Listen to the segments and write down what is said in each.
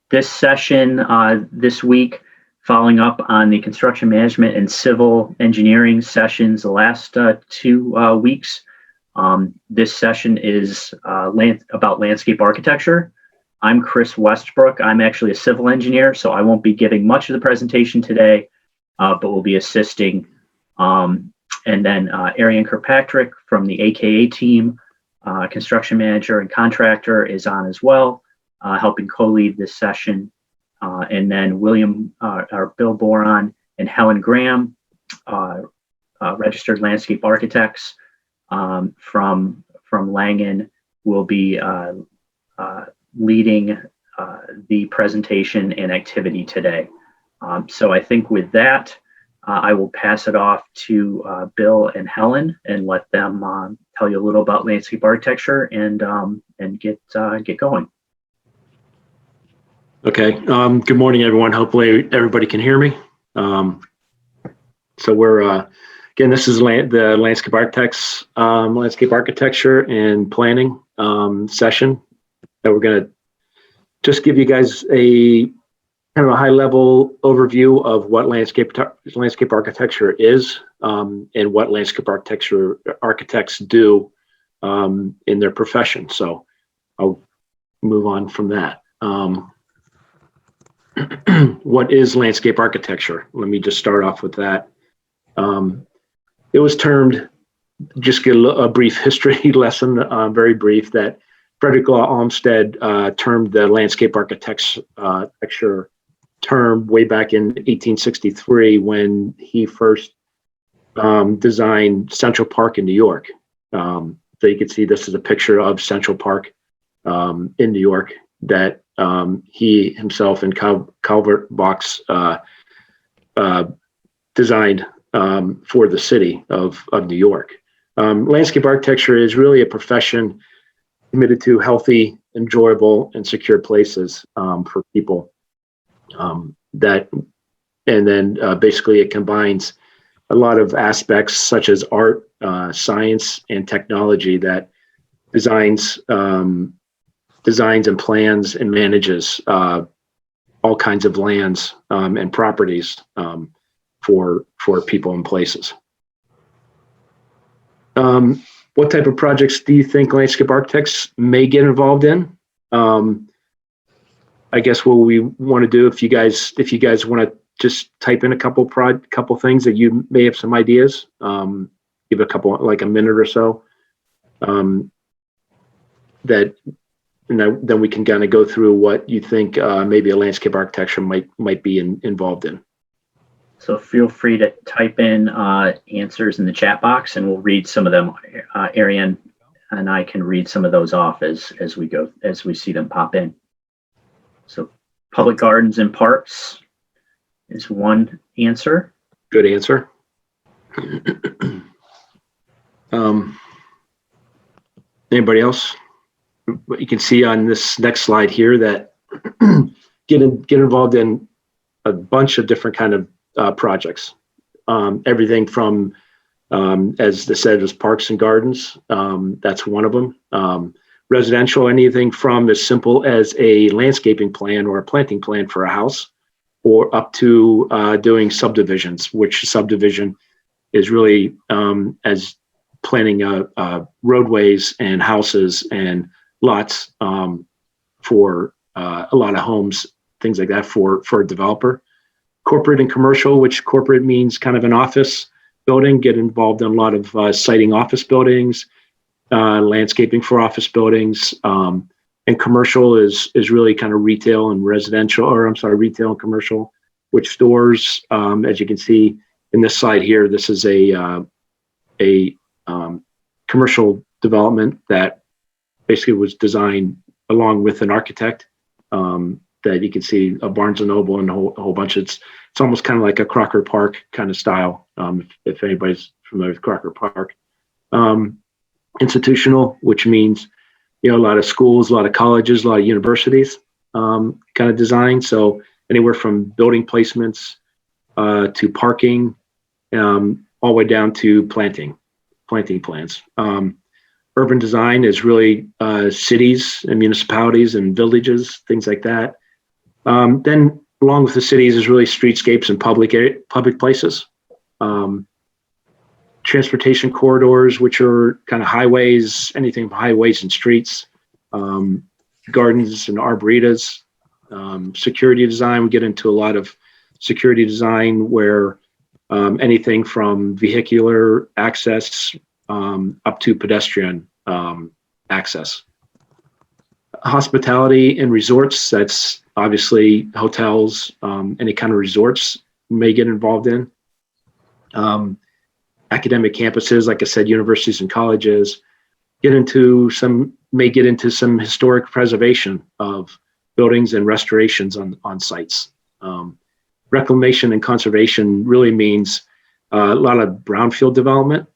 This session this week, following up on the construction management and civil engineering sessions the last 2 weeks. This session is about landscape architecture. I'm Chris Westbrook. I'm actually a civil engineer, so I won't be giving much of the presentation today, but will be assisting. And then Ariane Kirkpatrick from the AKA team, construction manager and contractor, is on as well, helping co-lead this session. And then Bill Boron and Helen Graham, registered landscape architects from Langen, will be leading the presentation and activity today. So I think with that, I will pass it off to Bill and Helen and let them tell you a little about landscape architecture and get going. Okay. Good morning, everyone. Hopefully everybody can hear me. So we're again, this is the landscape architects, landscape architecture and planning session that we're going to just give you guys a kind of a high level overview of what landscape architecture is and what landscape architects do in their profession. So I'll move on from that. What is landscape architecture? Let me just start off with that. It was termed, just get a brief history lesson, very brief, that Frederick Law Olmsted termed the landscape architecture term way back in 1863 when he first designed Central Park in New York. So you can see this is a picture of Central Park in New York that he himself and Calvert Vaux designed for the city of New York. Landscape architecture is really a profession committed to healthy, enjoyable, and secure places for people. Basically it combines a lot of aspects such as art, science, and technology that designs and plans and manages all kinds of lands and properties for people and places. What type of projects do you think landscape architects may get involved in? I guess what we want to do, if you guys want to just type in a couple things that you may have some ideas, give a couple, like a minute or so, that. And then we can kind of go through what you think maybe a landscape architecture might be involved in. So feel free to type in answers in the chat box, and we'll read some of them. Ariane and I can read some of those off as we see them pop in. So public gardens and parks is one answer. Good answer. Anybody else? What you can see on this next slide here that get involved in a bunch of different kind of projects. Everything from, as they said, was parks and gardens. That's one of them. Residential, anything from as simple as a landscaping plan or a planting plan for a house, or up to doing subdivisions, which subdivision is really as planning roadways and houses and lots for a lot of homes, things like that for a developer. Corporate and commercial, which corporate means kind of an office building, get involved in a lot of siting office buildings, landscaping for office buildings, and commercial is really kind of retail and residential, or I'm sorry, retail and commercial, which stores, as you can see in this slide here, this is a commercial development that basically was designed along with an architect, that you can see a Barnes & Noble and a whole bunch. It's almost kind of like a Crocker Park kind of style, if anybody's familiar with Crocker Park. Institutional, which means, a lot of schools, a lot of colleges, a lot of universities kind of design. So anywhere from building placements to parking, all the way down to planting plans. Urban design is really cities and municipalities and villages, things like that. Then along with the cities is really streetscapes and public places. Transportation corridors, which are kind of highways, anything from highways and streets, gardens and arboretas. Security design, we get into a lot of security design where anything from vehicular access up to pedestrian access. Hospitality and resorts, that's obviously hotels, any kind of resorts may get involved in. Academic campuses, like I said, universities and colleges, may get into some historic preservation of buildings and restorations on sites. Reclamation and conservation really means a lot of brownfield development.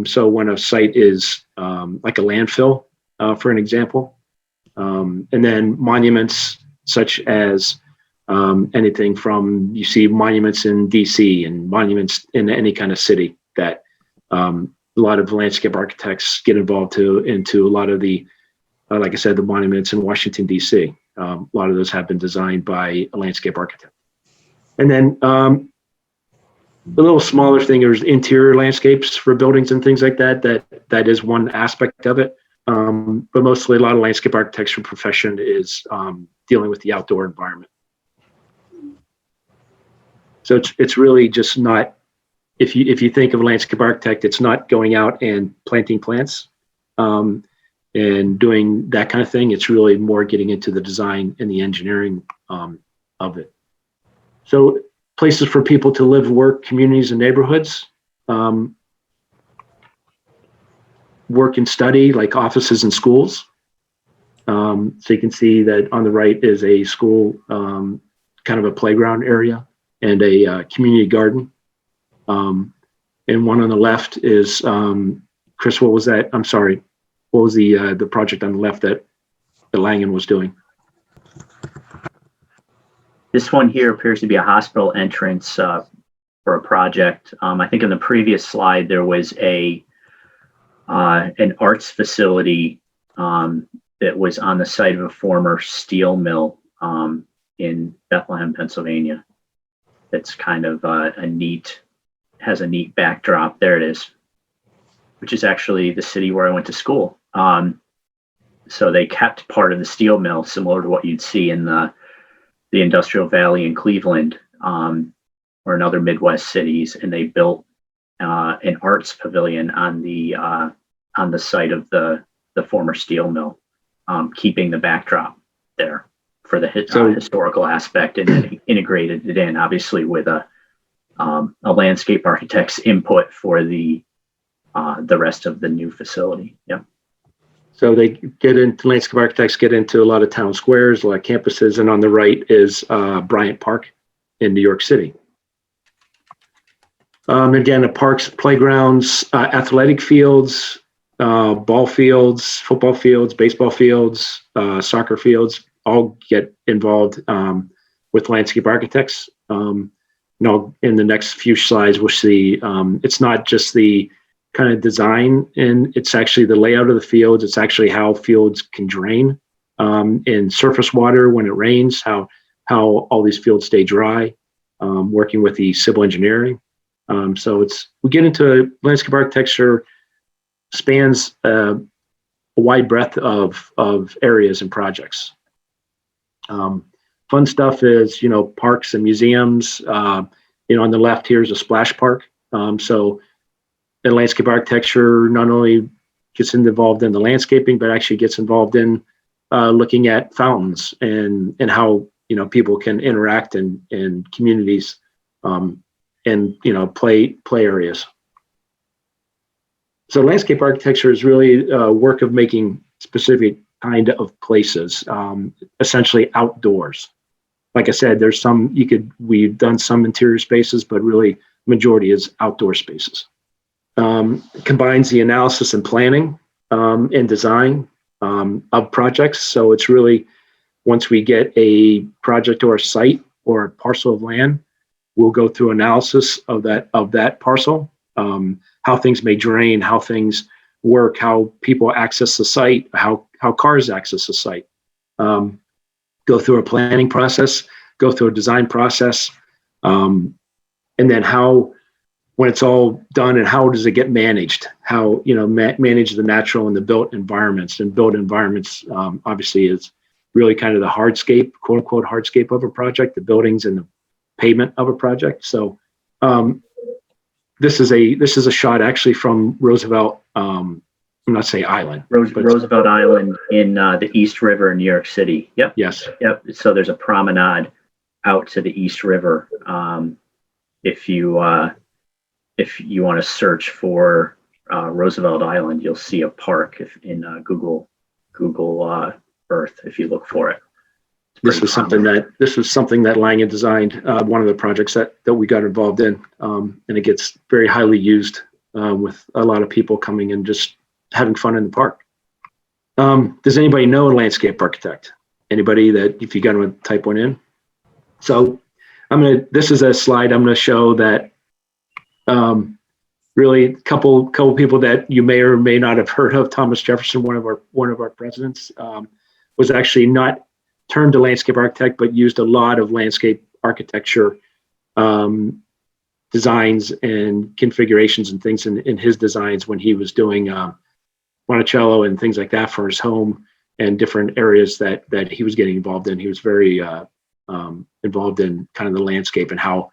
So when a site is like a landfill, for an example, and then monuments such as anything from, you see monuments in DC and monuments in any kind of city that a lot of landscape architects get involved into a lot of the, like I said, the monuments in Washington, DC. A lot of those have been designed by a landscape architect. And then a little smaller thing is interior landscapes for buildings and things like that. That is one aspect of it. But mostly a lot of landscape architecture profession is dealing with the outdoor environment. So it's really just not, if you think of a landscape architect, it's not going out and planting plants and doing that kind of thing. It's really more getting into the design and the engineering of it. So places for people to live, work, communities and neighborhoods, work and study, like offices and schools. So you can see that on the right is a school, kind of a playground area and a community garden. And one on the left is, Chris, what was that? I'm sorry. What was the project on the left that Langen was doing? This one here appears to be a hospital entrance for a project. I think in the previous slide there was an arts facility that was on the site of a former steel mill in Bethlehem, Pennsylvania. That's kind of has a neat backdrop. There it is, which is actually the city where I went to school. So they kept part of the steel mill, similar to what you'd see in the Industrial Valley in Cleveland or in other Midwest cities, and they built an arts pavilion on the site of the former steel mill, keeping the backdrop there for the historical aspect, and then integrated it in, obviously, with a landscape architect's input for the rest of the new facility. Yeah. So they get into, landscape architects get into a lot of town squares, a lot of campuses, and on the right is Bryant Park in New York City. Again, the parks, playgrounds, athletic fields, ball fields, football fields, baseball fields, soccer fields, all get involved with landscape architects. In the next few slides, we'll see it's not just the kind of design, and it's actually the layout of the fields. It's actually how fields can drain in surface water when it rains, how all these fields stay dry, working with the civil engineering. So we get into landscape architecture spans a wide breadth of areas and projects. Fun stuff is, parks and museums. On the left here is a splash park. So in landscape architecture not only gets involved in the landscaping, but actually gets involved in looking at fountains and how people can interact in communities and play areas. So landscape architecture is really work of making specific kind of places, essentially outdoors. Like I said, we've done some interior spaces, but really majority is outdoor spaces. Combines the analysis and planning and design of projects. So it's really, once we get a project or a site or a parcel of land, we'll go through analysis of that parcel, how things may drain, how things work, how people access the site, how cars access the site. Go through a planning process, go through a design process, and then how, when it's all done, and how does it get managed? How, manage the natural and the built environments. And built environments, obviously, is really kind of the hardscape, quote unquote, hardscape of a project, the buildings and the pavement of a project. So this is a shot actually from Roosevelt. I'm not saying island. Roosevelt Island in the East River in New York City. Yep. Yes. Yep. So there's a promenade out to the East River. If you want to search for Roosevelt Island, you'll see a park in Google Earth if you look for it. This was something that Langen designed. One of the projects that we got involved in, and it gets very highly used with a lot of people coming and just having fun in the park. Does anybody know a landscape architect? Anybody that, if you got to type one in? So this is a slide I'm going to show that really a couple people that you may or may not have heard of. Thomas Jefferson, one of our presidents, was actually not termed a landscape architect, but used a lot of landscape architecture designs and configurations and things in his designs when he was doing Monticello and things like that for his home and different areas that he was getting involved in. He was very involved in kind of the landscape and how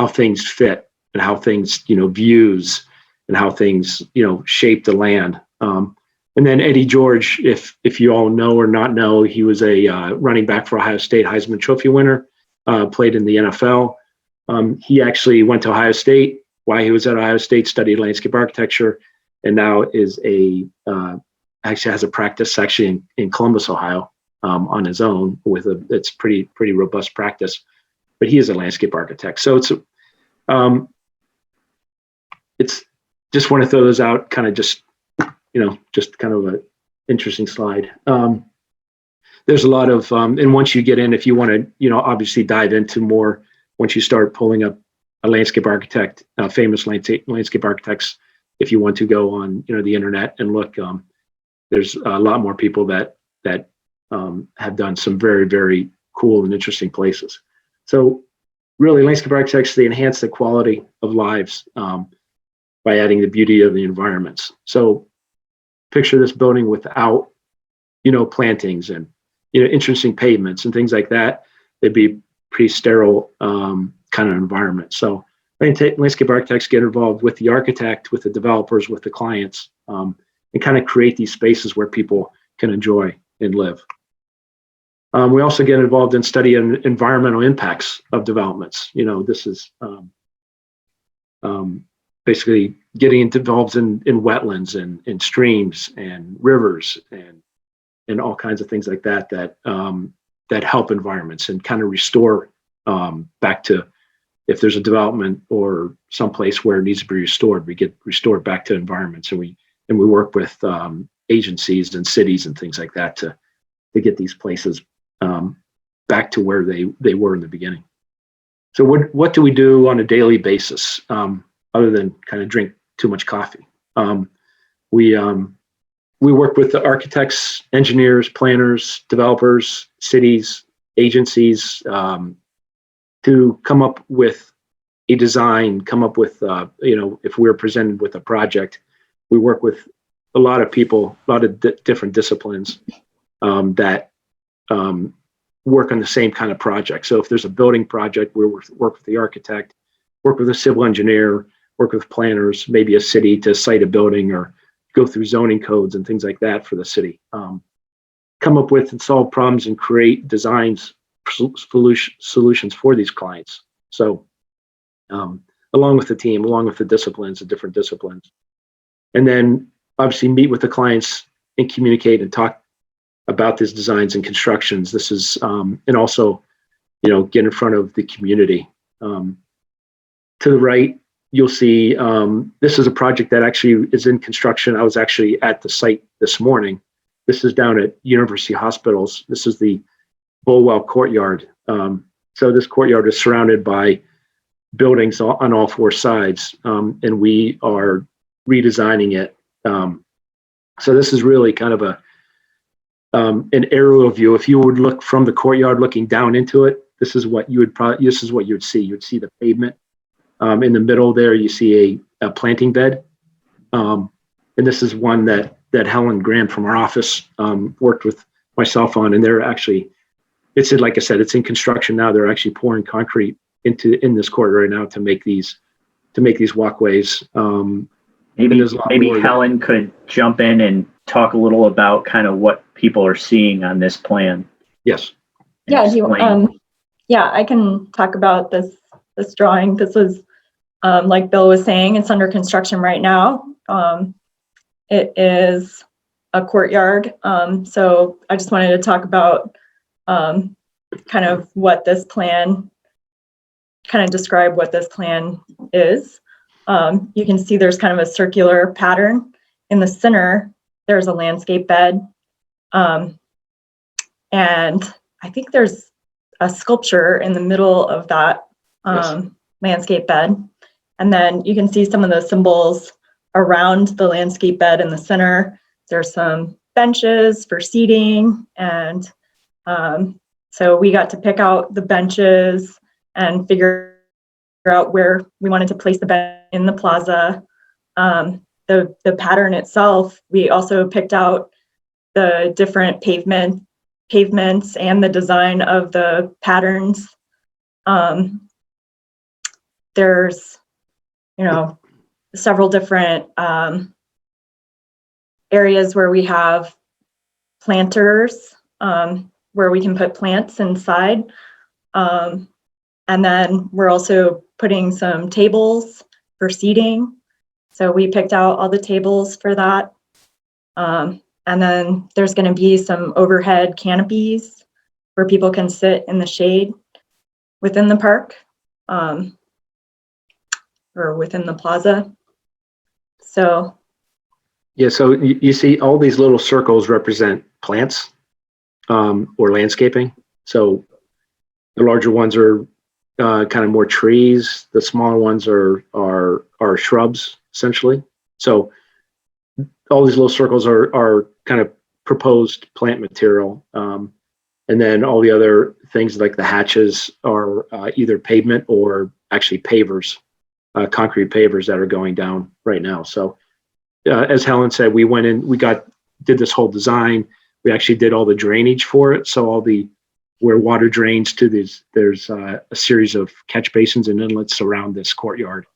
things fit and how things, views and how things, shape the land. And then Eddie George, if you all know or not know, he was a running back for Ohio State, Heisman Trophy winner, played in the NFL. He actually went to Ohio State. While he was at Ohio State, studied landscape architecture, and now is actually has a practice section in Columbus, Ohio, on his own it's pretty robust practice. But he is a landscape architect. So it's just want to throw those out, kind of just kind of an interesting slide. There's a lot of, and once you get in, if you want to, obviously dive into more, once you start pulling up a landscape architect, famous landscape architects, if you want to go on, the internet and look, there's a lot more people that have done some very, very cool and interesting places. So really, landscape architects, they enhance the quality of lives by adding the beauty of the environments. So picture this building without, plantings and, interesting pavements and things like that. It'd be pretty sterile kind of environment. So landscape architects get involved with the architect, with the developers, with the clients, and kind of create these spaces where people can enjoy and live. We also get involved in studying environmental impacts of developments. This is basically getting involved in wetlands and in streams and rivers and all kinds of things like that that help environments and kind of restore back to, if there's a development or someplace where it needs to be restored, we get restored back to environments, and we work with agencies and cities and things like that to get these places back to where they were in the beginning. So what do we do on a daily basis other than kind of drink too much coffee? We work with the architects, engineers, planners, developers, cities, agencies to come up with a design, come up with, if we're presented with a project, we work with a lot of people, a lot of different disciplines that work on the same kind of project. So if there's a building project, we work with the architect, work with a civil engineer, work with planners, maybe a city to site a building or go through zoning codes and things like that for the city. Come up with and solve problems and create designs, solutions for these clients. So along with the team, along with the disciplines, the different disciplines. And then obviously meet with the clients and communicate and talk about these designs and constructions. This is, and also, get in front of the community. To the right, you'll see, this is a project that actually is in construction. I was actually at the site this morning. This is down at University Hospitals. This is the Bulwell Courtyard. So this courtyard is surrounded by buildings on all four sides, and we are redesigning it So this is really kind of an aerial view. If you would look from the courtyard looking down into it, this is what you would see. You would see the pavement. In the middle there, you see a planting bed. And this is one that Helen Graham from our office worked with myself on. And they're actually, like I said, it's in construction now. They're actually pouring concrete in this corridor right now to make these walkways. Maybe Helen could jump in and talk a little about kind of what people are seeing on this plan. Yes. Yeah, I can talk about this drawing. This was, like Bill was saying, it's under construction right now. It is a courtyard. So I just wanted to talk about kind of what this plan, kind of describe what this plan is. You can see there's kind of a circular pattern. In the center, there's a landscape bed. And I think there's a sculpture in the middle of that landscape bed. And then you can see some of the symbols around the landscape bed in the center. There's some benches for seating. And so we got to pick out the benches and figure out where we wanted to place the bed in the plaza. The pattern itself, we also picked out the different pavements and the design of the patterns. There's, several different areas where we have planters, where we can put plants inside. And then we're also putting some tables for seating. So we picked out all the tables for that. And then there's going to be some overhead canopies where people can sit in the shade within the park, or within the plaza. So. Yeah, so you see all these little circles represent plants or landscaping. So the larger ones are kind of more trees. The smaller ones are shrubs, essentially. So all these little circles are kind of proposed plant material. And then all the other things like the hatches are either pavement or actually pavers, concrete pavers that are going down right now. So as Helen said, we went in, did this whole design. We actually did all the drainage for it. So where water drains to there's a series of catch basins and inlets around this courtyard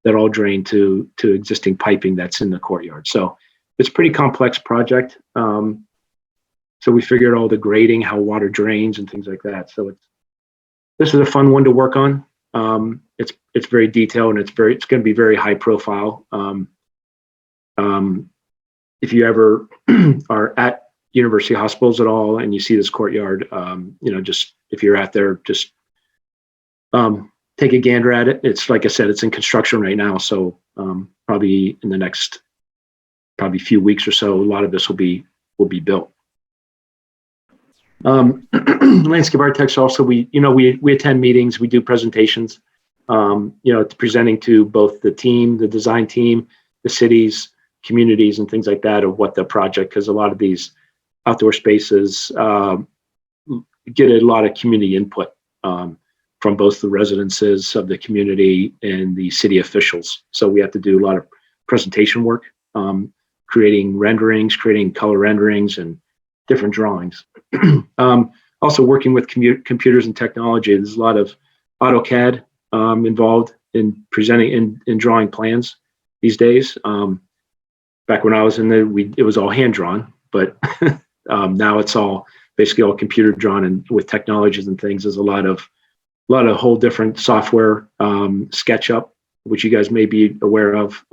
that all drain to existing piping that's in the courtyard. So it's a pretty complex project. So we figured all the grading, how water drains and things like that. So this is a fun one to work on. It's very detailed and it's going to be very high profile. If you ever are at university hospitals at all and you see this courtyard, just if you're out there, just take a gander at it. It's like I said, it's in construction right now. So probably in the next few weeks or so, a lot of this will be built. Landscape architects also, we attend meetings, we do presentations, presenting to both the team, the design team, the cities, communities, and things like that of what the project, because a lot of these outdoor spaces get a lot of community input from both the residences of the community and the city officials. So we have to do a lot of presentation work, creating renderings, creating color renderings and different drawings. Also working with computers and technology. There's a lot of AutoCAD involved in presenting in drawing plans these days. Back when I was in there, it was all hand drawn, but now it's all basically all computer drawn, and with technologies and things, there's a lot of whole different software, SketchUp, which you guys may be aware of,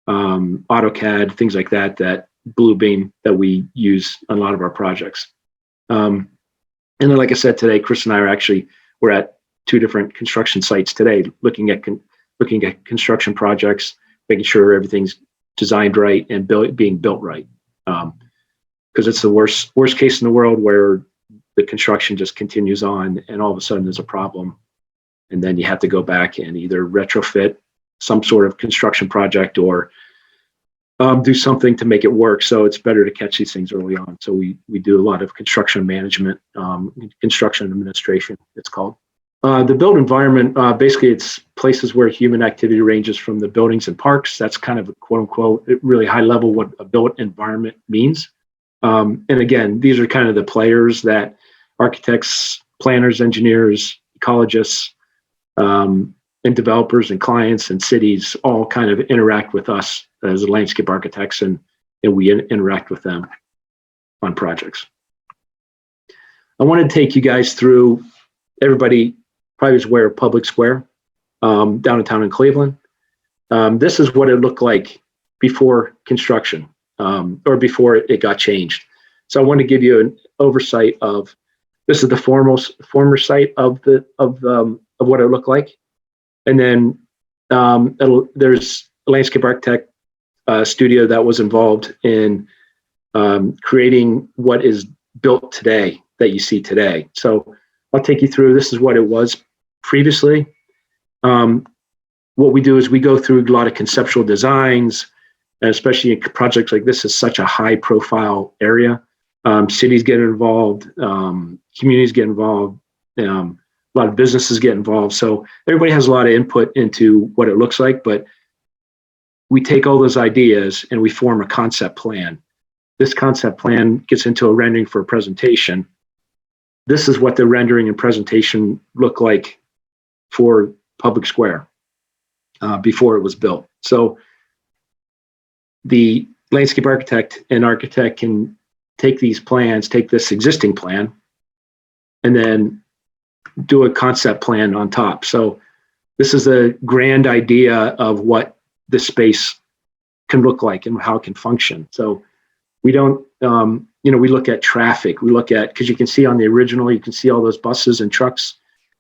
AutoCAD, things like that Bluebeam that we use on a lot of our projects. And then, like I said, today, Chris and I we're at 2 different construction sites today, looking at construction projects, making sure everything's designed right and being built right. Because it's the worst case in the world where the construction just continues on and all of a sudden there's a problem. And then you have to go back and either retrofit some sort of construction project or do something to make it work. So it's better to catch these things early on. So we do a lot of construction management, construction administration, it's called. The built environment, basically it's places where human activity ranges from the buildings and parks. That's kind of a quote unquote, really high level what a built environment means. And again, these are kind of the players that architects, planners, engineers, ecologists, and developers and clients and cities all kind of interact with us as landscape architects, and we interact with them on projects. I want to take you guys through, everybody probably is aware of Public Square downtown in Cleveland. This is what it looked like before construction, or before it got changed. So I want to give you an oversight of, this is the former site of what it looked like. And then there's a landscape architect studio that was involved in creating what is built today that you see today. So I'll take you through, this is what it was previously. What we do is we go through a lot of conceptual designs, and especially in projects like this is such a high profile area. Cities get involved, communities get involved, a lot of businesses get involved. So everybody has a lot of input into what it looks like, but we take all those ideas and we form a concept plan. This concept plan gets into a rendering for a presentation. This is what the rendering and presentation look like for Public Square before it was built. So the landscape architect and architect can take these plans, take this existing plan, and then do a concept plan on top. So this is a grand idea of what the space can look like and how it can function. So we don't, we look at traffic, we look at, because you can see on the original, you can see all those buses and trucks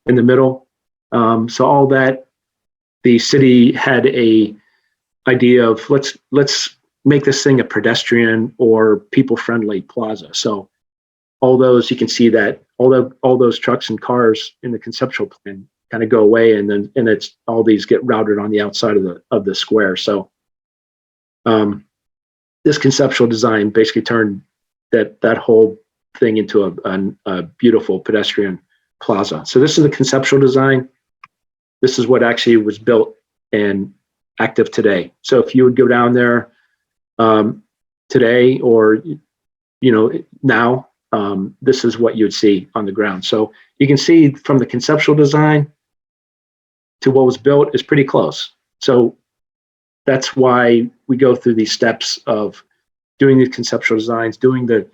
in the middle. So all that, the city had a idea of let's make this thing a pedestrian or people-friendly plaza. So all those, you can see that all those trucks and cars in the conceptual plan kind of go away, and it's all these get routed on the outside of the square. So this conceptual design basically turned that whole thing into a beautiful pedestrian plaza. So this is the conceptual design. This is what actually was built and active today. So if you would go down there today, or now, this is what you'd see on the ground. So you can see from the conceptual design to what was built is pretty close. So that's why we go through these steps of doing the conceptual designs, doing the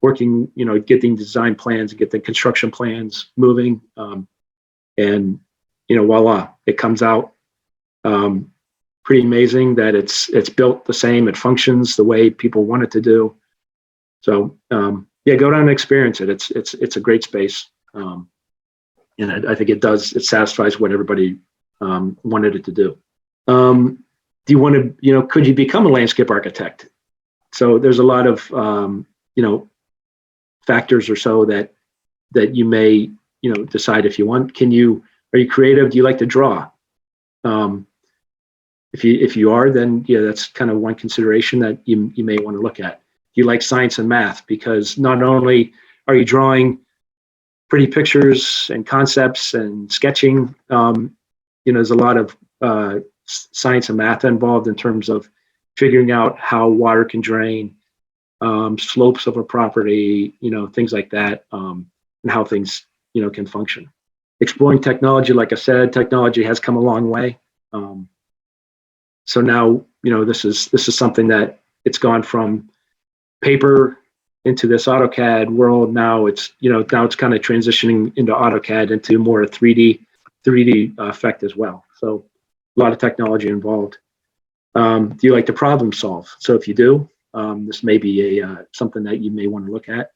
working, getting design plans, get the construction plans moving, and voila, it comes out pretty amazing that it's built the same, it functions the way people want it to do. So yeah, go down and experience it. It's a great space, and I think it satisfies what everybody wanted it to do. Do you want to, could you become a landscape architect? So there's a lot of factors or so that you may decide if you want. Are you creative? Do you like to draw? If you are, then yeah, that's kind of one consideration that you may want to look at. Do you like science and math? Because not only are you drawing pretty pictures and concepts and sketching, there's a lot of science and math involved in terms of figuring out how water can drain, slopes of a property, things like that, and how things, can function. Exploring technology, like I said, technology has come a long way. So now, this is something that it's gone from paper into this AutoCAD world. Now it's kind of transitioning into AutoCAD into more a 3D effect as well. So a lot of technology involved. Do you like to problem solve? So if you do, this may be something that you may want to look at.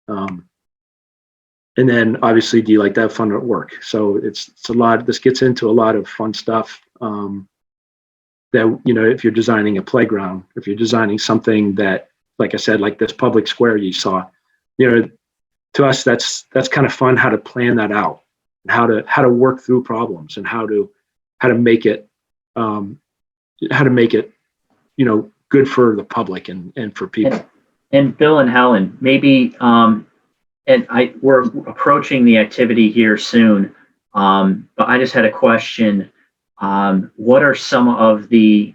And then obviously, do you like to have fun at work? So it's a lot. This gets into a lot of fun stuff. That if you're designing a playground, if you're designing something that, like I said, like this public square you saw, to us that's kind of fun, how to plan that out, and how to work through problems, and how to make it good for the public and for people. And Bill and Helen, maybe, we're approaching the activity here soon, but I just had a question. What are some of the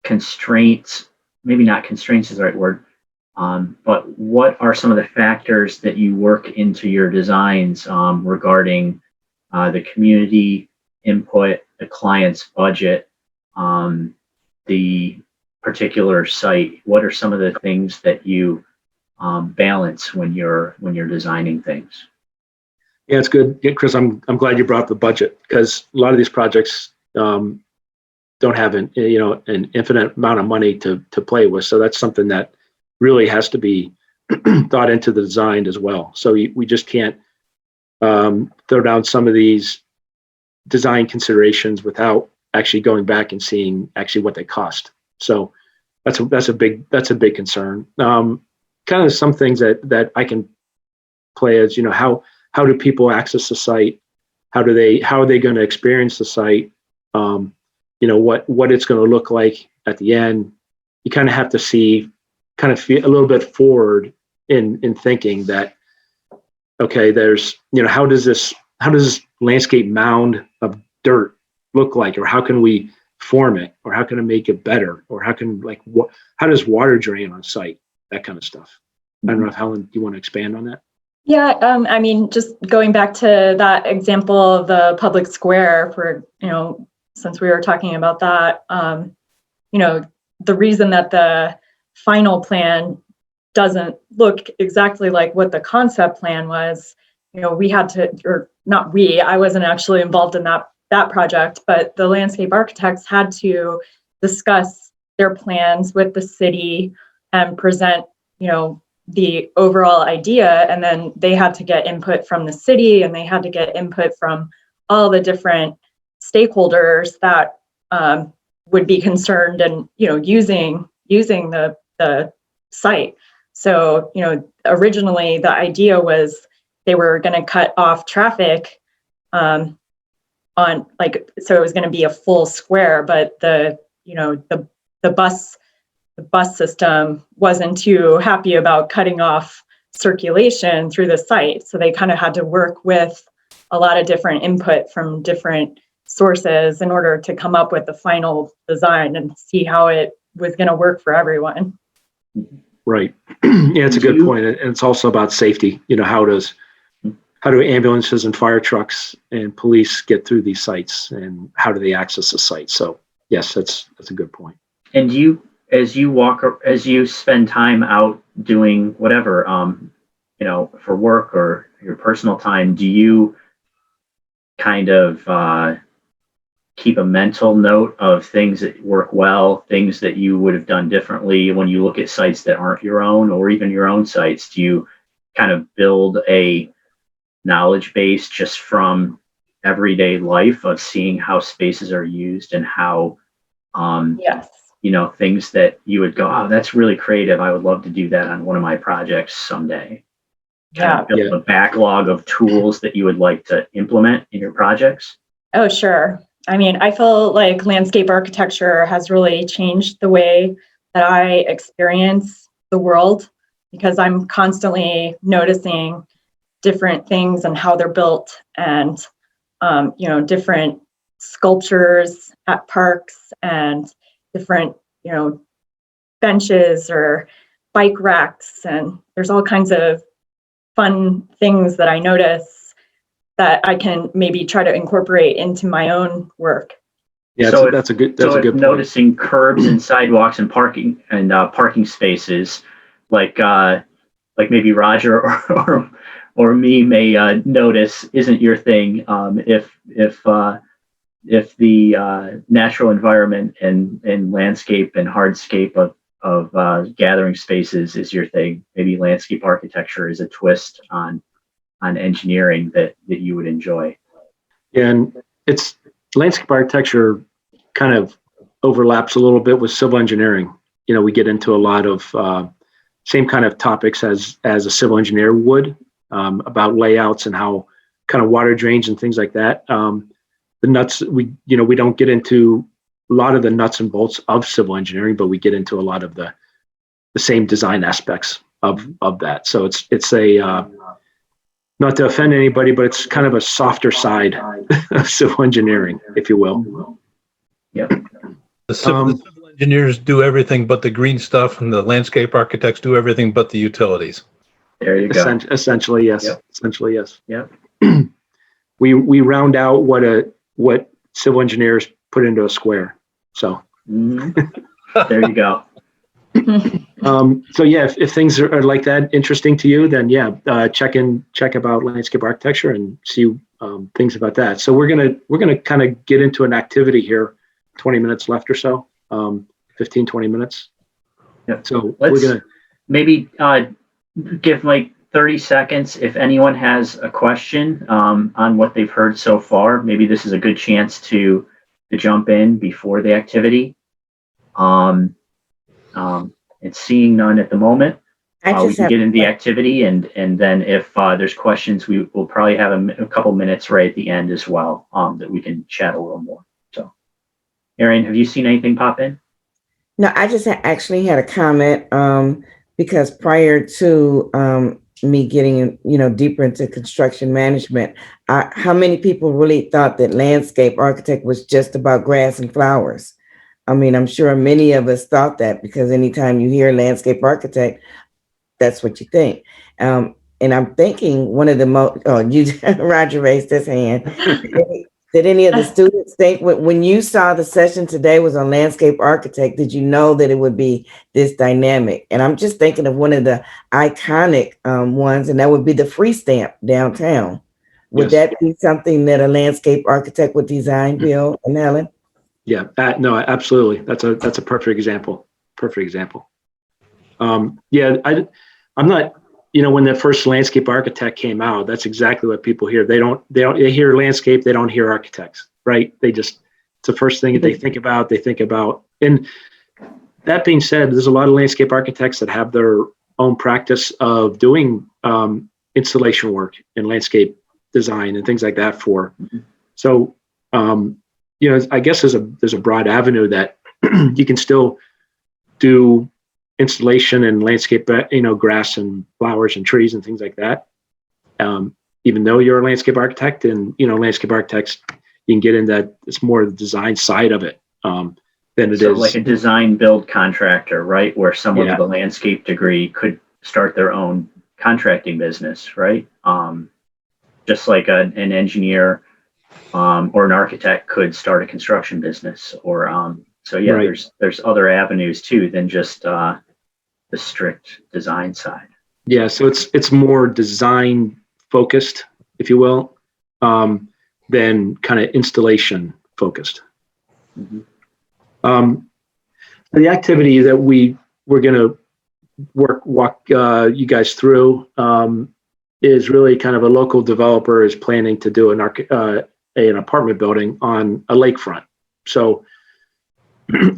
constraints? Maybe not constraints is the right word, but what are some of the factors that you work into your designs regarding the community input, the client's budget, the particular site? What are some of the things that you balance when you're designing things? Yeah, it's good. Yeah, Chris, I'm glad you brought up the budget, because a lot of these projects don't have an infinite amount of money to play with. So that's something that really has to be thought into the design as well. So we just can't throw down some of these design considerations without actually going back and seeing actually what they cost. So that's a big concern. Kind of some things that I can play as, how do people access the site? How are they going to experience the site? What it's going to look like at the end. You kind of have to feel a little bit forward in thinking that, okay, there's, how does this landscape mound of dirt look like, or how can we form it, or how can I make it better, or how does water drain on site, that kind of stuff. I don't know if Helen, do you want to expand on that? Yeah, I mean, just going back to that example of the public square for, since we were talking about that, the reason that the final plan doesn't look exactly like what the concept plan was, we had to, or not we, I wasn't actually involved in that project, but the landscape architects had to discuss their plans with the city and present, the overall idea, and then they had to get input from the city, and they had to get input from all the different stakeholders that would be concerned and using the site. So originally the idea was they were going to cut off traffic so it was going to be a full square, but the bus system wasn't too happy about cutting off circulation through the site. So they kind of had to work with a lot of different input from different sources in order to come up with the final design and see how it was going to work for everyone. Right. Yeah, it's a good point. And it's also about safety. How do ambulances and fire trucks and police get through these sites, and how do they access the site? So yes, that's a good point. And as you spend time out doing whatever, for work or your personal time, do you kind of keep a mental note of things that work well, things that you would have done differently when you look at sites that aren't your own, or even your own sites? Do you kind of build a knowledge base just from everyday life of seeing how spaces are used and how, yes, things that you would go, oh, that's really creative, I would love to do that on one of my projects someday? Build a backlog of tools that you would like to implement in your projects? Oh, sure. I mean, I feel like landscape architecture has really changed the way that I experience the world, because I'm constantly noticing different things and how they're built, and different sculptures at parks, and different benches or bike racks, and there's all kinds of fun things that I notice that I can maybe try to incorporate into my own work. Yeah, so that's a good point. Noticing curbs and sidewalks and parking spaces, like maybe Roger or me may notice, isn't your thing. If the natural environment and landscape and hardscape of gathering spaces is your thing, maybe landscape architecture is a twist on engineering that you would enjoy. And it's landscape architecture kind of overlaps a little bit with civil engineering. We get into a lot of same kind of topics as a civil engineer would, about layouts and how kind of water drains and things like that. The nuts, we don't get into lot of the nuts and bolts of civil engineering, but we get into a lot of the same design aspects of that. So it's a not to offend anybody, but it's kind of a softer side of civil engineering, if you will. Yep. The civil engineers do everything but the green stuff, and the landscape architects do everything but the utilities. There you go. Essentially, yes. Yep. Essentially, yes. Yep. We round out what civil engineers put into a square. So There you go. so yeah, if things are like that interesting to you, then yeah, check about landscape architecture and see things about that. So we're gonna kind of get into an activity here. 20 minutes left or so, 15, 20 minutes. Yep. So Let's we're gonna maybe give like 30 seconds if anyone has a question on what they've heard so far. Maybe this is a good chance to jump in before the activity. And seeing none at the moment, we can get into the activity, and then if there's questions, we will probably have a couple minutes right at the end as well that we can chat a little more. So, Erin, have you seen anything pop in? No, I just actually had a comment because prior to me getting deeper into construction management, how many people really thought that landscape architect was just about grass and flowers? I mean, I'm sure many of us thought that, because anytime you hear landscape architect, that's what you think. And I'm thinking one of the most, Roger raised his hand. Did any of the students think when you saw the session today was on landscape architect, did you know that it would be this dynamic? And I'm just thinking of one of the iconic ones, and that would be the Free Stamp downtown. Would that be something that a landscape architect would design, Bill and Helen? Yeah, no, absolutely. That's a perfect example. Perfect example. Yeah, I'm not. When the first landscape architect came out, that's exactly what people hear. They hear landscape, they don't hear architects, right? It's the first thing that they think about. And that being said, there's a lot of landscape architects that have their own practice of doing installation work and landscape design and things like that So, I guess there's a broad avenue that you can still do installation and landscape, grass and flowers and trees and things like that. Even though you're a landscape architect, and landscape architects, you can get in that it's more the design side of it than it is like a design build contractor, right? Where someone with a landscape degree could start their own contracting business, right? Just like an engineer or an architect could start a construction business, or right. There's other avenues too than just the strict design side. Yeah, so it's more design focused, if you will, than kind of installation focused. The activity that we're going to walk you guys through is really kind of a local developer is planning to do an apartment building on a lakefront. So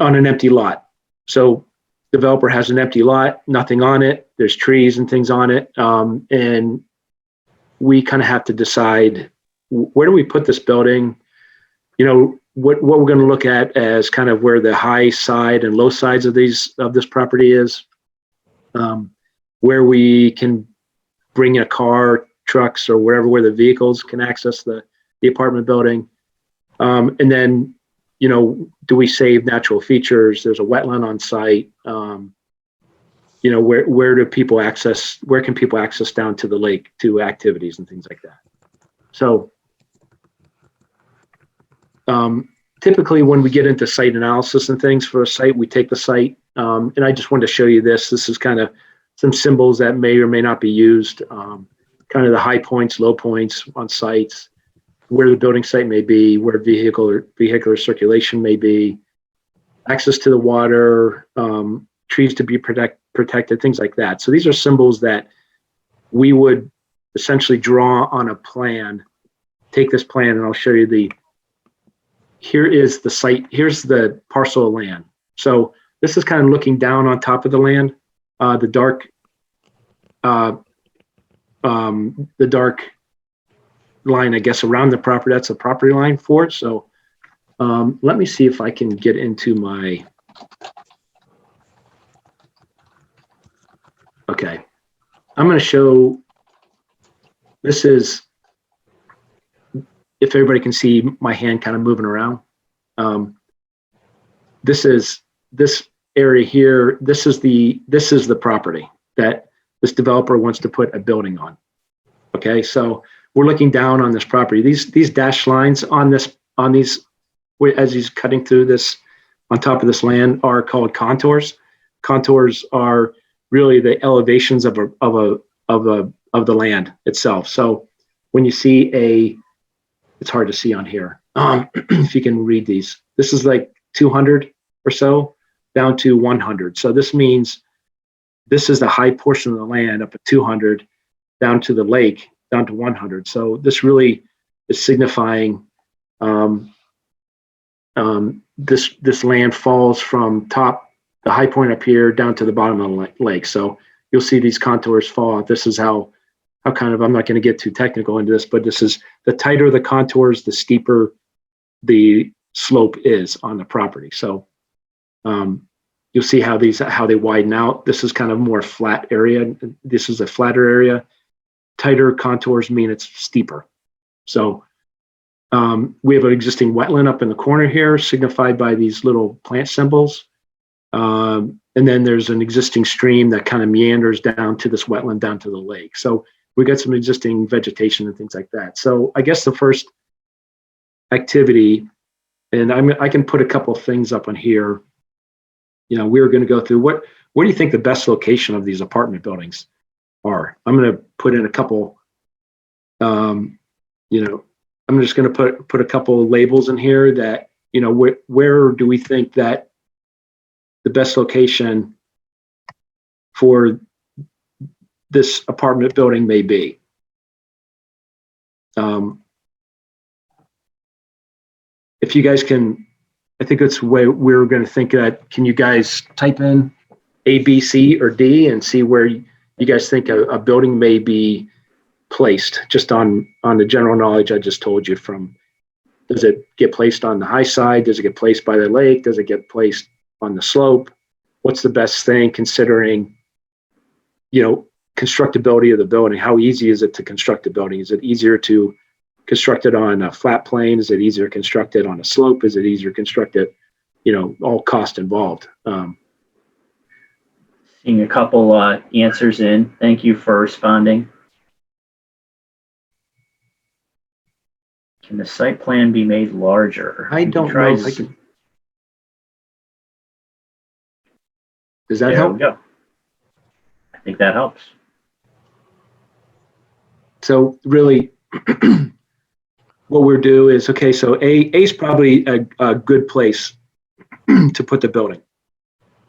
on an empty lot. So developer has an empty lot, nothing on it. There's trees and things on it. And we kind of have to decide, where do we put this building? What we're going to look at as kind of where the high side and low sides of this property is, where we can bring a car, trucks, or where the vehicles can access the apartment building. And then, do we save natural features? There's a wetland on site. Where can people access down to the lake to activities and things like that? So typically when we get into site analysis and things for a site, we take the site, and I just wanted to show you this. This is kind of some symbols that may or may not be used, kind of the high points, low points on sites, where the building site may be, where vehicular circulation may be, access to the water, trees to be protected, things like that. So these are symbols that we would essentially draw on a plan. Take this plan, and I'll show you here is the site, here's the parcel of land. So this is kind of looking down on top of the land, the dark line, I guess, around the property, that's the property line for it. So Let me see if I can get into my, okay. I'm going to show, this is, if everybody can see my hand kind of moving around. This is this area here. This is the property that this developer wants to put a building on. Okay, so we're looking down on this property. These dashed lines on these, as he's cutting through this on top of this land, are called contours. Contours are really the elevations of the land itself. So when you see it's hard to see on here. If you can read these, this is like 200 or so down to 100. So this means this is the high portion of the land up at 200 down to the lake, down to 100. So this really is signifying this land falls from top, the high point up here, down to the bottom of the lake. So you'll see these contours fall. This is how kind of, I'm not going to get too technical into this, but this is, the tighter the contours, the steeper the slope is on the property. So you'll see how they widen out. This is kind of more flat area. This is a flatter area. Tighter contours mean it's steeper. So we have an existing wetland up in the corner here, signified by these little plant symbols. And then there's an existing stream that kind of meanders down to this wetland, down to the lake. So we got some existing vegetation and things like that. So I guess the first activity, and I can put a couple of things up on here. You know, we're going to go through where do you think the best location of these apartment buildings are? I'm going to put in a couple, I'm just going to put a couple of labels in here that, where do we think that the best location for this apartment building may be. If you guys can, I think that's the way we're going to think that. Can you guys type in A, B, C, or D and see where you guys think a building may be placed, just on the general knowledge I just told you from, does it get placed on the high side? Does it get placed by the lake? Does it get placed on the slope? What's the best thing considering, constructability of the building? How easy is it to construct a building? Is it easier to construct it on a flat plane? Is it easier to construct it on a slope? Is it easier to construct it, all cost involved? Seeing a couple answers in. Thank you for responding. Can the site plan be made larger? I don't know if I can. Does that There help? we go. I think that helps. So really, what we'll do is, okay, so A is probably a good place to put the building.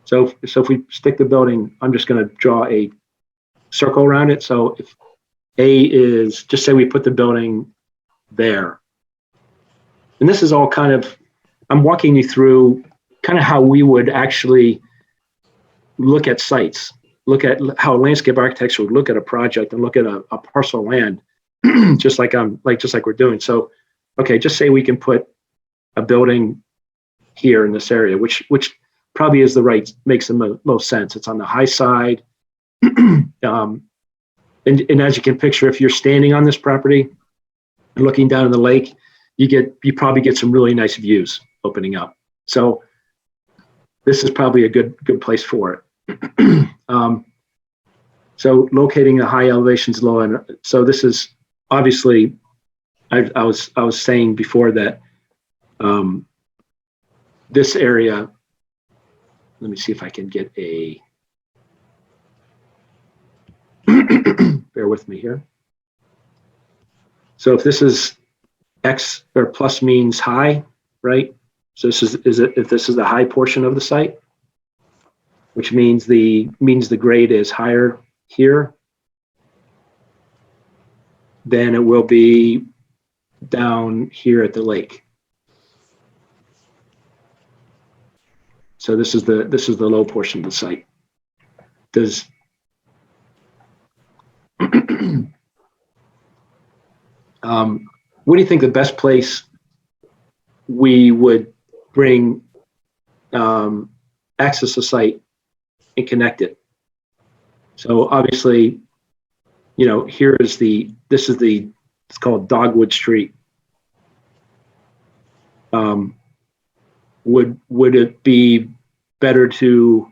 So if we stick the building, I'm just going to draw a circle around it. So if A is, just say we put the building there. And this is all kind of, I'm walking you through kind of how we would actually look at sites, look at how landscape architects would look at a project and look at a parcel of land, just like we're doing. So, okay, just say we can put a building here in this area, which probably is makes the most sense. It's on the high side. And as you can picture, if you're standing on this property and looking down in the lake, you probably get some really nice views opening up. So this is probably a good place for it. So locating the high elevations low, and so this is obviously, I was saying before that this area, let me see if I can get a, bear with me here. So if this is X or plus means high, right? So this if this is the high portion of the site, which means the grade is higher here, then it will be down here at the lake. So this is the low portion of the site. What do you think the best place we would bring, access the site and connect it. So obviously, it's called Dogwood Street. Would it be better to,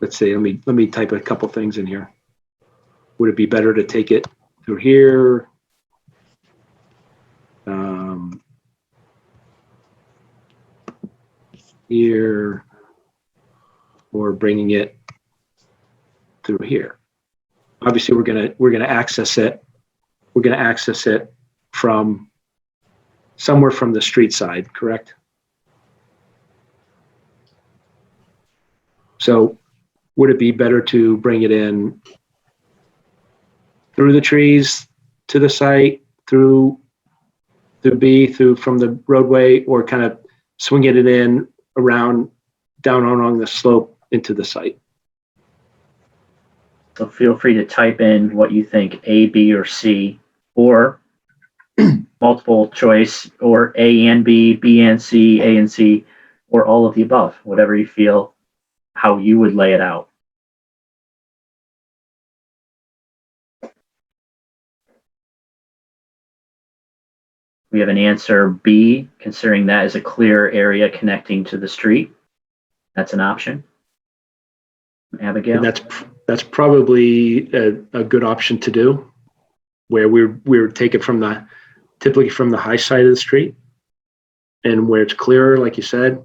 let's see, let me type a couple things in here. Would it be better to take it through here? Here, or bringing it through here? Obviously, we're gonna access it. We're gonna access it from somewhere from the street side, correct? So would it be better to bring it in through the trees to the site, through from the roadway, or kind of swing it in around down along the slope into the site? So feel free to type in what you think, A, B, or C, or multiple choice, or A and B, B and C, A and C, or all of the above, whatever you feel, how you would lay it out. We have an answer B, considering that is a clear area connecting to the street. That's an option. Abigail? And that's probably a good option to do, where we're take it typically from the high side of the street, and where it's clearer, like you said,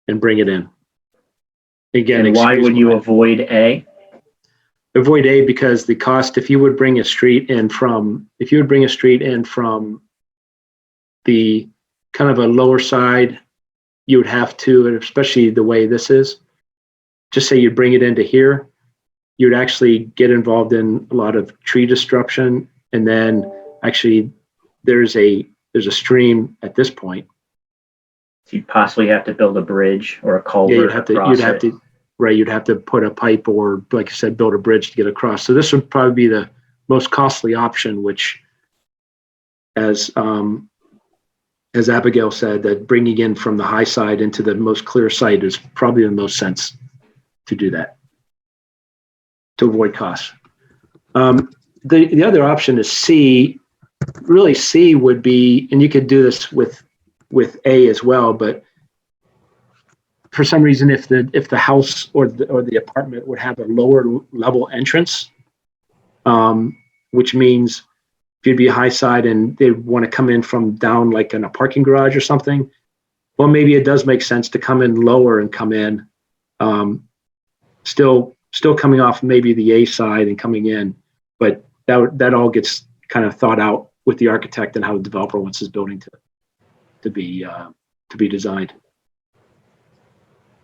and bring it in. Again, And why would you avoid A? Avoid A because the cost, if you would bring a street in from the kind of a lower side, you would have to, and especially the way this is, just say you bring it into here, you'd actually get involved in a lot of tree disruption. And then actually there's a stream at this point. So you'd possibly have to build a bridge or a culvert. You'd have to put a pipe, or like I said, build a bridge to get across. So this would probably be the most costly option, which as Abigail said, that bringing in from the high side into the most clear site is probably the most sense to do that, to avoid costs. The other option is C. Really, C would be, and you could do this with A as well, but for some reason, if the house or the apartment would have a lower level entrance, which means if you'd be a high side and they want to come in from down like in a parking garage or something, well, maybe it does make sense to come in lower and come in, still coming off maybe the A side and coming in, but that all gets kind of thought out with the architect and how the developer wants his building to be designed.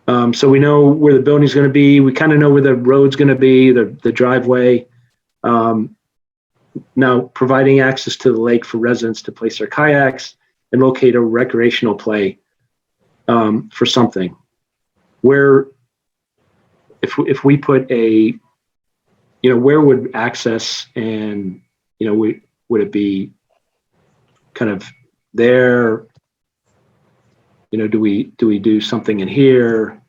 So we know where the building's going to be. We kind of know where the road's going to be, the driveway. Now, providing access to the lake for residents to place their kayaks and locate a recreational play for something. Where, if we put a, where would access and, would it be kind of there? Do we do something in here?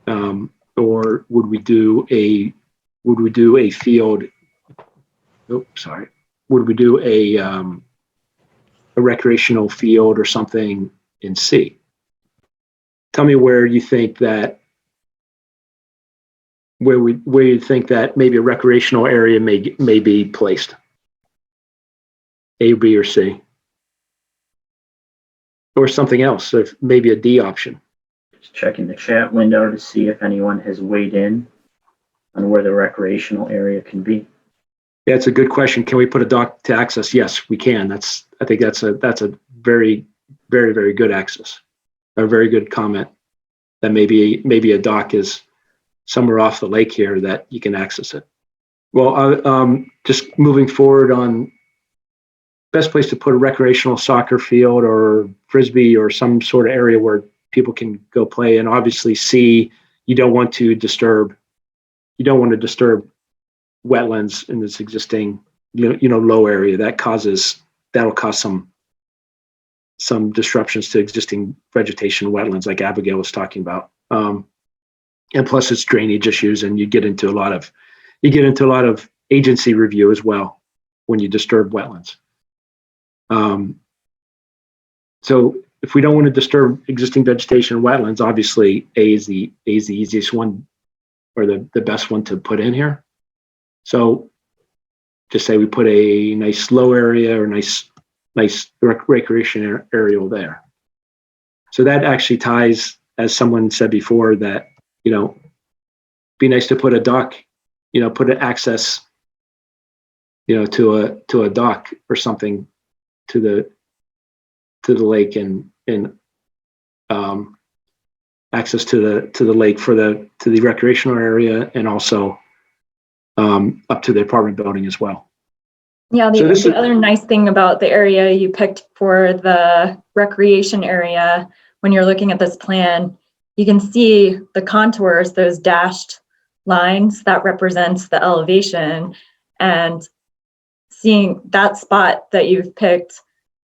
Or would we do a field? Oh, sorry. Would we do a recreational field or something in C? Tell me where you think that maybe a recreational area may be placed. A, B, or C. Or something else, if maybe a D option. Just checking the chat window to see if anyone has weighed in on where the recreational area can be. Yeah, it's a good question. Can we put a dock to access? Yes, we can. I think that's a very, very, very good access. A very good comment that maybe a dock is somewhere off the lake here that you can access it. Well, just moving forward on best place to put a recreational soccer field or frisbee or some sort of area where people can go play. And obviously C, you don't want to disturb wetlands in this existing, low area. That'll cause some some disruptions to existing vegetation wetlands like Abigail was talking about. And plus it's drainage issues, and you get into a lot of agency review as well when you disturb wetlands. So if we don't want to disturb existing vegetation and wetlands, obviously A is the easiest one, or the best one to put in here. So just say we put a nice low area or nice recreation area there. So that actually ties, as someone said before, that, be nice to put a dock, put an access, to a dock or something to the lake, and access to the lake to the recreational area, and also up to the apartment building as well. Yeah, So the other nice thing about the area you picked for the recreation area, when you're looking at this plan, you can see the contours, those dashed lines that represents the elevation, and seeing that spot that you've picked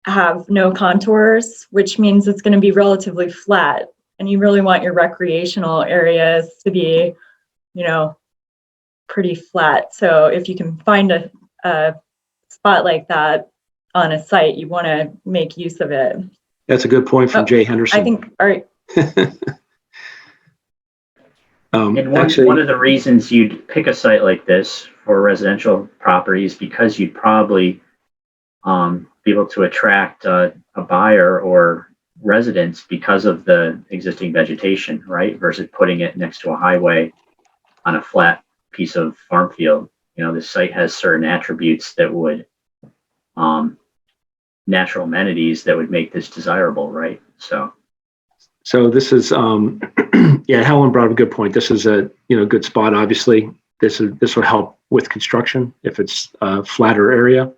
have no contours, which means it's going to be relatively flat. And you really want your recreational areas to be, pretty flat. So if you can find a spot like that on a site, you want to make use of it. That's a good point from Jay Henderson. I think, all right. And Actually, one of the reasons you'd pick a site like this for residential properties, because you'd probably be able to attract a buyer or residents because of the existing vegetation, right? Versus putting it next to a highway on a flat piece of farm field. The site has certain attributes that would, natural amenities that would make this desirable, right? So this is, yeah, Helen brought up a good point. This is a good spot. Obviously, this will help with construction if it's a flatter area.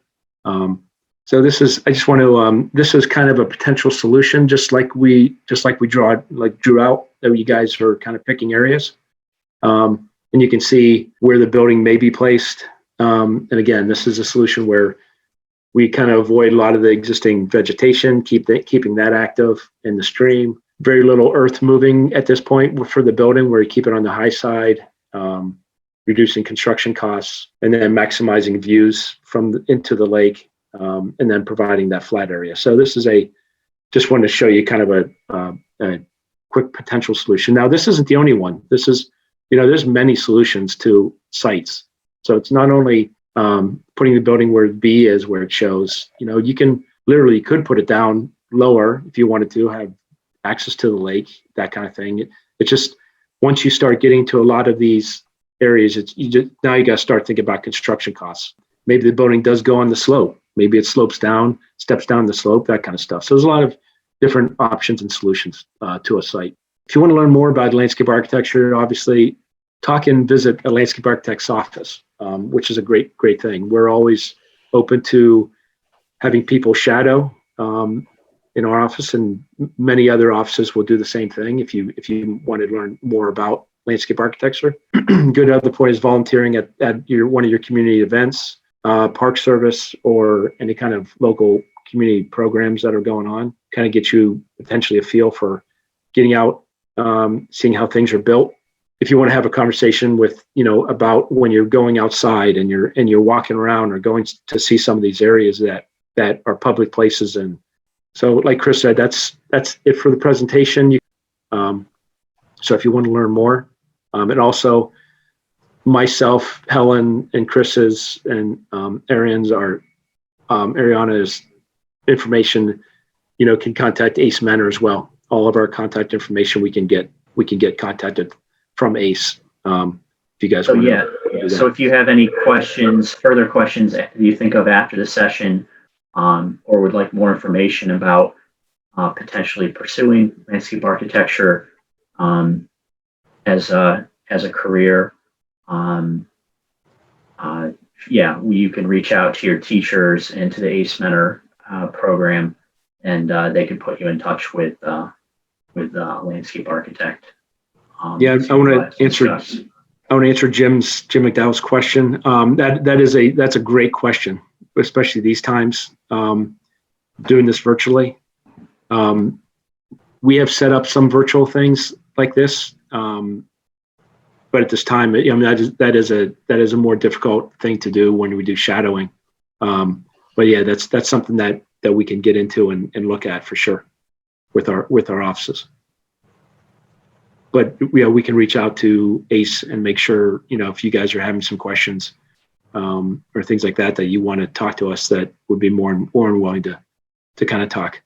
So this is, I just want to, this is kind of a potential solution, just like we drew out that you guys are kind of picking areas. And you can see where the building may be placed. And again, this is a solution where we kind of avoid a lot of the existing vegetation, keeping that active in the stream. Very little earth moving at this point for the building, where you keep it on the high side, reducing construction costs, and then maximizing views into the lake, and then providing that flat area. So this is just wanted to show you kind of a quick potential solution. Now, this isn't the only one. This is, there's many solutions to sites. So it's not only putting the building where B is, where it shows, you could put it down lower if you wanted to have access to the lake, that kind of thing. It's just, once you start getting to a lot of these areas, now you got to start thinking about construction costs. Maybe the building does go on the slope. Maybe it steps down the slope, that kind of stuff. So there's a lot of different options and solutions to a site. If you want to learn more about landscape architecture, obviously talk and visit a landscape architect's office, which is a great thing. We're always open to having people shadow in our office, and many other offices will do the same thing if you want to learn more about landscape architecture. Good other point is volunteering at one of your community events, park service, or any kind of local community programs that are going on. Kind of get you potentially a feel for getting out, seeing how things are built. If you want to have a conversation with, about when you're going outside and you're walking around or going to see some of these areas that are public places. And so, like Chris said, that's it for the presentation. So if you want to learn more, and also myself, Helen, and Chris's, and Ariana's information, can contact ACE Mentor as well. All of our contact information we can get contacted from ACE. If you guys want to. So if you have any further questions that you think of after the session, or would like more information about potentially pursuing landscape architecture as a career, you can reach out to your teachers and to the ACE Mentor program, and they can put you in touch with a landscape architect. I want to answer Jim McDowell's question. That's a great question, especially these times, doing this virtually. We have set up some virtual things like this, but at this time, I mean, that is a more difficult thing to do when we do shadowing. But yeah, that's something that we can get into and look at for sure with our offices. But yeah, we can reach out to ACE and make sure, if you guys are having some questions or things like that you want to talk to us, that would be more than willing to kind of talk.